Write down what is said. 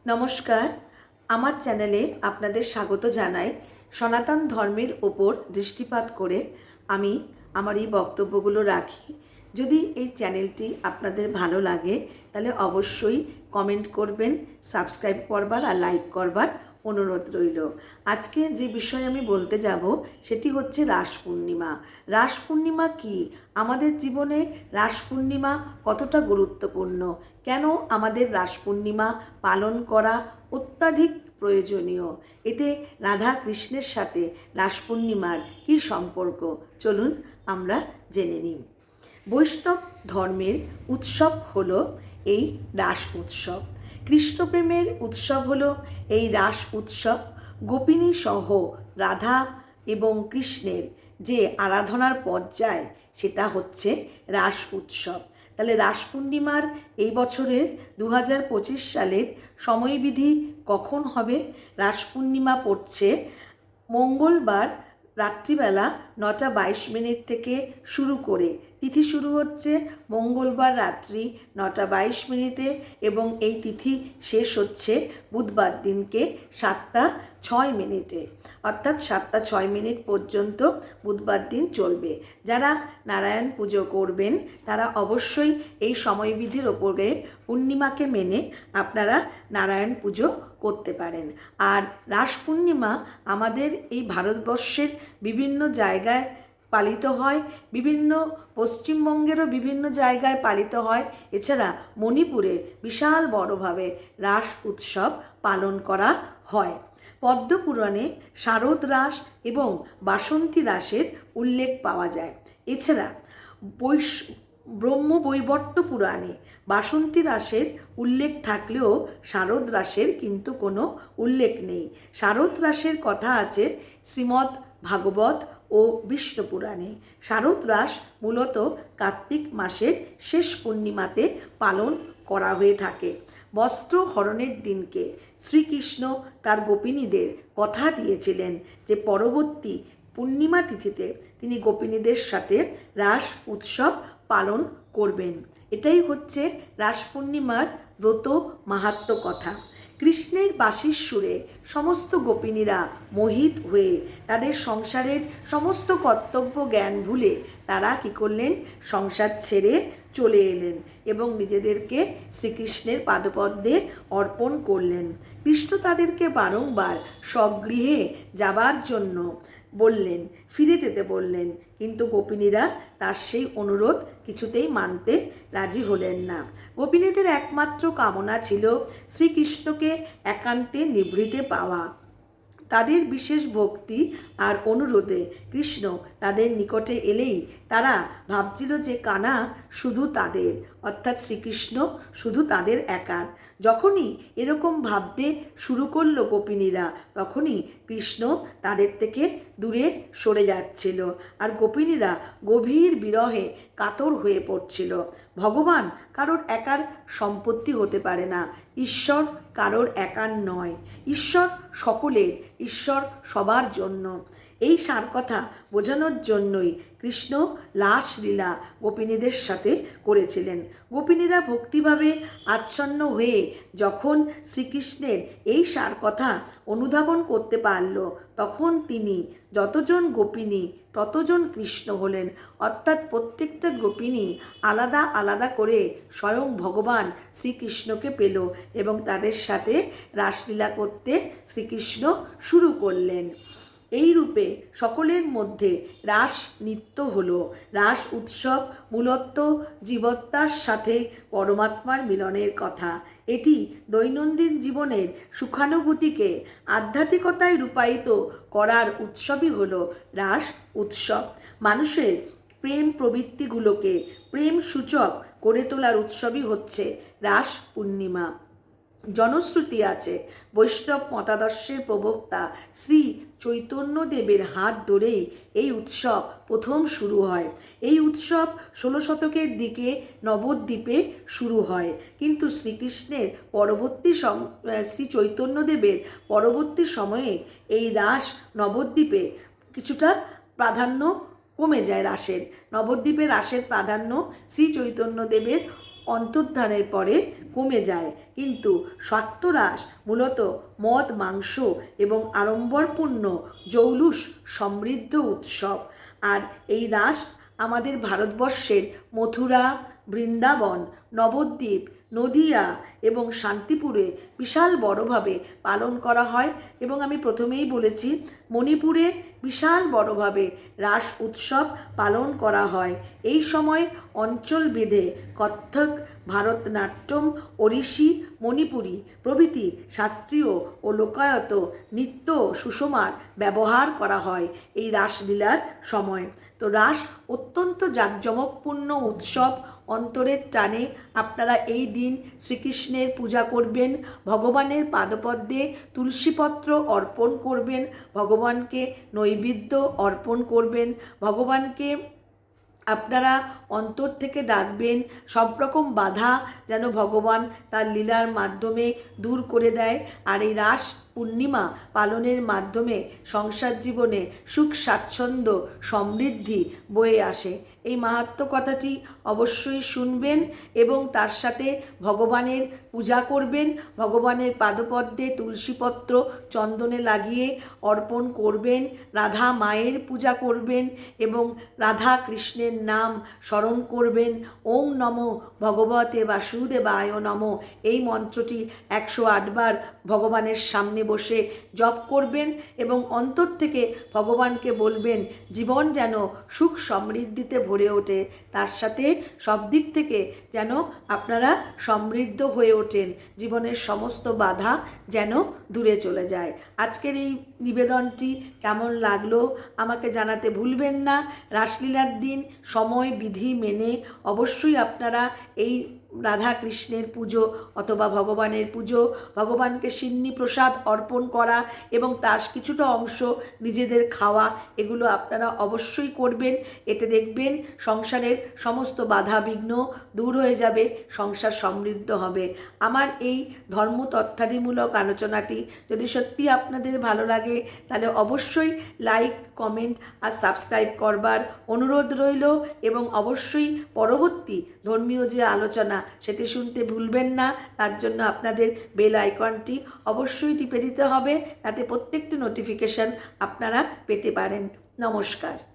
নমস্কার, আমার চ্যানেলে আপনাদের স্বাগত জানাই। সনাতন ধর্মের ওপর দৃষ্টিপাত করে আমি আমার এই বক্তব্যগুলো রাখি। যদি এই চ্যানেলটি আপনাদের ভালো লাগে তাহলে অবশ্যই কমেন্ট করবেন, সাবস্ক্রাইব করবার আর লাইক করবার অনুরোধ রইল। আজকে যে বিষয়ে আমি বলতে যাব সেটি হচ্ছে রাস পূর্ণিমা। রাস পূর্ণিমা কী? আমাদের জীবনে রাস পূর্ণিমা কতটা গুরুত্বপূর্ণ? কেন আমাদের রাস পূর্ণিমা পালন করা অত্যাধিক প্রয়োজনীয়? এতে রাধা কৃষ্ণের সাথে রাস পূর্ণিমার কী সম্পর্ক? চলুন আমরা জেনে নিই। বৈষ্ণব ধর্মের উৎসব হলো এই রাস উৎসব। কৃষ্ণপ্রেমের উৎসব হলো এই রাস উৎসব। গোপিনী সহ রাধা এবং কৃষ্ণের যে আরাধনার পর্যায় সেটা হচ্ছে রাস উৎসব। তাহলে রাস পূর্ণিমার এই বছরের 2025 সালের সময়বিধি কখন হবে? রাস পূর্ণিমা পড়ছে মঙ্গলবার রাত্রিবেলা 9:22 থেকে শুরু করে। তিথি শুরু হচ্ছে মঙ্গলবার রাত্রি 9:22 এবং এই তিথি শেষ হচ্ছে বুধবার দিনকে 7:06, অর্থাৎ 7:06 পর্যন্ত বুধবার দিন চলবে। যারা নারায়ণ পুজো করবেন তারা অবশ্যই এই সময়বিধির ওপরে পূর্ণিমাকে মেনে আপনারা নারায়ণ পুজো করতে পারেন। আর রাস পূর্ণিমা আমাদের এই ভারতবর্ষের বিভিন্ন জায়গায় পালিত হয়, বিভিন্ন পশ্চিমবঙ্গেরও বিভিন্ন জায়গায় পালিত হয়। এছাড়া মণিপুরে বিশাল বড়ভাবে রাস উৎসব পালন করা হয়। পদ্মপুরাণে শারদ রাস এবং বাসন্তী রাসের উল্লেখ পাওয়া যায়। এছাড়া ব্রহ্মবৈবর্ত পুরাণে বাসন্তী রাসের উল্লেখ থাকলেও শারদ রাসের কিন্তু কোনো উল্লেখ নেই। শারদ রাসের কথা আছে শ্রীমদ্ ভাগবত ও বিষ্ণু পুরাণে। শারদ রাস মূলত কার্তিক মাসের শেষ পূর্ণিমাতে পালন করা হয়ে থাকে। বস্ত্র হরণের দিনকে শ্রীকৃষ্ণ তার গোপিনীদের কথা দিয়েছিলেন যে পরবর্তী পূর্ণিমা তিথিতে তিনি গোপিনীদের সাথে রাস উৎসব পালন করবেন। এটাই হচ্ছে রাস পূর্ণিমার ব্রত মাহাত্ম্য কথা। কৃষ্ণের বাঁশির সুরে সমস্ত গোপিনীরা মোহিত হয়ে তাদের সংসারের সমস্ত কর্তব্য জ্ঞান ভুলে তারা কী করলেন? সংসার ছেড়ে চলে এলেন এবং নিজেদেরকে শ্রীকৃষ্ণের পাদপদ্মে অর্পণ করলেন। কৃষ্ণ তাদেরকে বারংবার স্বগৃহে যাবার জন্য বললেন, ফিরে যেতে বললেন, কিন্তু গোপিনীরা তার সেই অনুরোধ কিছুতেই মানতে রাজি হলেন না। গোপিনীদের একমাত্র কামনা ছিল শ্রীকৃষ্ণকে একান্তে নিভৃতে পাওয়া। তাদের বিশেষ ভক্তি আর অনুরোধে কৃষ্ণ তাদের নিকটে এলেই তারা ভাবছিল যে কানা শুধু তাদের, অর্থাৎ শ্রীকৃষ্ণ শুধু তাদের একার। যখনই এরকম ভাবতে শুরু করলো গোপিনীরা, তখনই কৃষ্ণ তাদের থেকে দূরে সরে যাচ্ছিল আর গোপিনীরা গভীর বিরহে কাতর হয়ে পড়ছিল। ভগবান কারোর একার সম্পত্তি হতে পারে না, ঈশ্বর কারোর একার নয়, ঈশ্বর সকলের, ঈশ্বর সবার জন্য। এই সার কথা বোঝানোর জন্যই কৃষ্ণ রাসলীলা গোপিনীদের সাথে করেছিলেন। গোপিনীরা ভক্তিভাবে আচ্ছন্ন হয়ে যখন শ্রীকৃষ্ণের এই সার কথা অনুধাবন করতে পারল, তখন তিনি যতজন গোপিনী ততজন কৃষ্ণ হলেন, অর্থাৎ প্রত্যেকটা গোপিনী আলাদা আলাদা করে স্বয়ং ভগবান শ্রীকৃষ্ণকে পেল এবং তাদের সাথে রাসলীলা করতে শ্রীকৃষ্ণ শুরু করলেন। এই রূপে সকলের মধ্যে রাস নৃত্য হলো। রাস উৎসব মূলত জীবাত্মার সাথে পরমাত্মার মিলনের কথা। এটি দৈনন্দিন জীবনের সুখানুভূতিকে আধ্যাত্মিকতায় রূপায়িত করার উৎসবই হলো রাস উৎসব। মানুষের প্রেম প্রবৃত্তিগুলোকে প্রেম সূচক করে তোলার উৎসবই হচ্ছে রাস পূর্ণিমা। জনশ্রুতি আছে বৈষ্ণব মতাদর্শের প্রবক্তা শ্রী চৈতন্যদেবের হাত ধরেই এই উৎসব প্রথম শুরু হয়। এই উৎসব 16 শতকের দিকে নবদ্বীপে শুরু হয়, কিন্তু শ্রীকৃষ্ণের শ্রী চৈতন্যদেবের পরবর্তী সময়ে এই রাস নবদ্বীপে কিছুটা প্রাধান্য কমে যায়। রাসের নবদ্বীপে রাসের প্রাধান্য শ্রী চৈতন্যদেবের অন্তর্ধানের পরে কমে যায়। কিন্তু সত্যরাস মূলত মদ, মাংস এবং আড়ম্বরপূর্ণ জৌলুস সমৃদ্ধ উৎসব। আর এই রাস আমাদের ভারতবর্ষের মথুরা, বৃন্দাবন, নবদ্বীপ, নদিয়া এবং শান্তিপুরে বিশাল বড়ভাবে পালন করা হয়। এবং আমি প্রথমেই বলেছি, মণিপুরে বিশাল বড়ভাবে রাস উৎসব পালন করা হয়। এই সময় অঞ্চলভেদে কত্থক, ভারতনাট্যম, ওড়িশি, মণিপুরী প্রভৃতি শাস্ত্রীয় ও লোকায়ত নৃত্য সুষমার ব্যবহার করা হয় এই রাসলীলার সময়। তো রাস অত্যন্ত জাঁকজমকপূর্ণ উৎসব। অন্তরের টানে আপনারা এই দিন শ্রীকৃষ্ণের পূজা করবেন, ভগবানের পাদপদ্মে তুলসীপত্র অর্পণ করবেন, ভগবানকে নৈবেদ্য অর্পণ করবেন, ভগবানকে আপনারা অন্তর থেকে ডাকবেন। সব রকম বাধা যেন ভগবান তার লীলার মাধ্যমে দূর করে দেয়। আর এই রাস পূর্ণিমা পালনের মাধ্যমে সংসার জীবনে সুখ, স্বাচ্ছন্দ্য, সমৃদ্ধি বয়ে আসে। এই মাহাত্ম্য কথাটি অবশ্যই শুনবেন এবং তার সাথে ভগবানের পূজা করবেন। ভগবানের পাদপদ্মে তুলসীপত্র চন্দনে লাগিয়ে অর্পণ করবেন, রাধা মায়ের পূজা করবেন এবং রাধা কৃষ্ণের নাম স্মরণ করবেন। ওং নমো ভগবতে বাসুদেবায় নমঃ এই মন্ত্রটি 108 বার ভগবানের সামনে বসে জপ করবেন এবং অন্তর থেকে ভগবানকে বলবেন জীবন যেন সুখ সমৃদ্ধিতে ভরে ওঠে, তার সাথে সব দিক থেকে যেন আপনারা সমৃদ্ধ হয়ে ওঠেন, জীবনের সমস্ত বাধা যেন দূরে চলে যায়। আজকের এই নিবেদনটি কেমন লাগলো আমাকে জানাতে ভুলবেন না। রাসলীলার দিন সময় বিধি মেনে অবশ্যই আপনারা এই রাধা কৃষ্ণের পুজো অথবা ভগবানের পুজো, ভগবানকে সিন্নি প্রসাদ অর্পণ করা এবং তার কিছুটা অংশ নিজেদের খাওয়া, এগুলো আপনারা অবশ্যই করবেন। এতে দেখবেন সংসারের সমস্ত বাধা বিঘ্ন দূর হয়ে যাবে, সংসার সমৃদ্ধ হবে। আমার এই ধর্ম তথ্যাদিমূলক আলোচনাটি যদি সত্যি আপনাদের ভালো লাগে তাহলে অবশ্যই লাইক, কমেন্ট আর সাবস্ক্রাইব করবার অনুরোধ রইল এবং অবশ্যই পরবর্তী ধর্মীয় যে আলোচনা সেটি শুনতে ভুলবেন না। তার জন্য আপনাদের বেল আইকনটি অবশ্যই টিপে দিতে হবে, তাতে প্রত্যেকটি নোটিফিকেশন আপনারা পেতে পারেন। নমস্কার।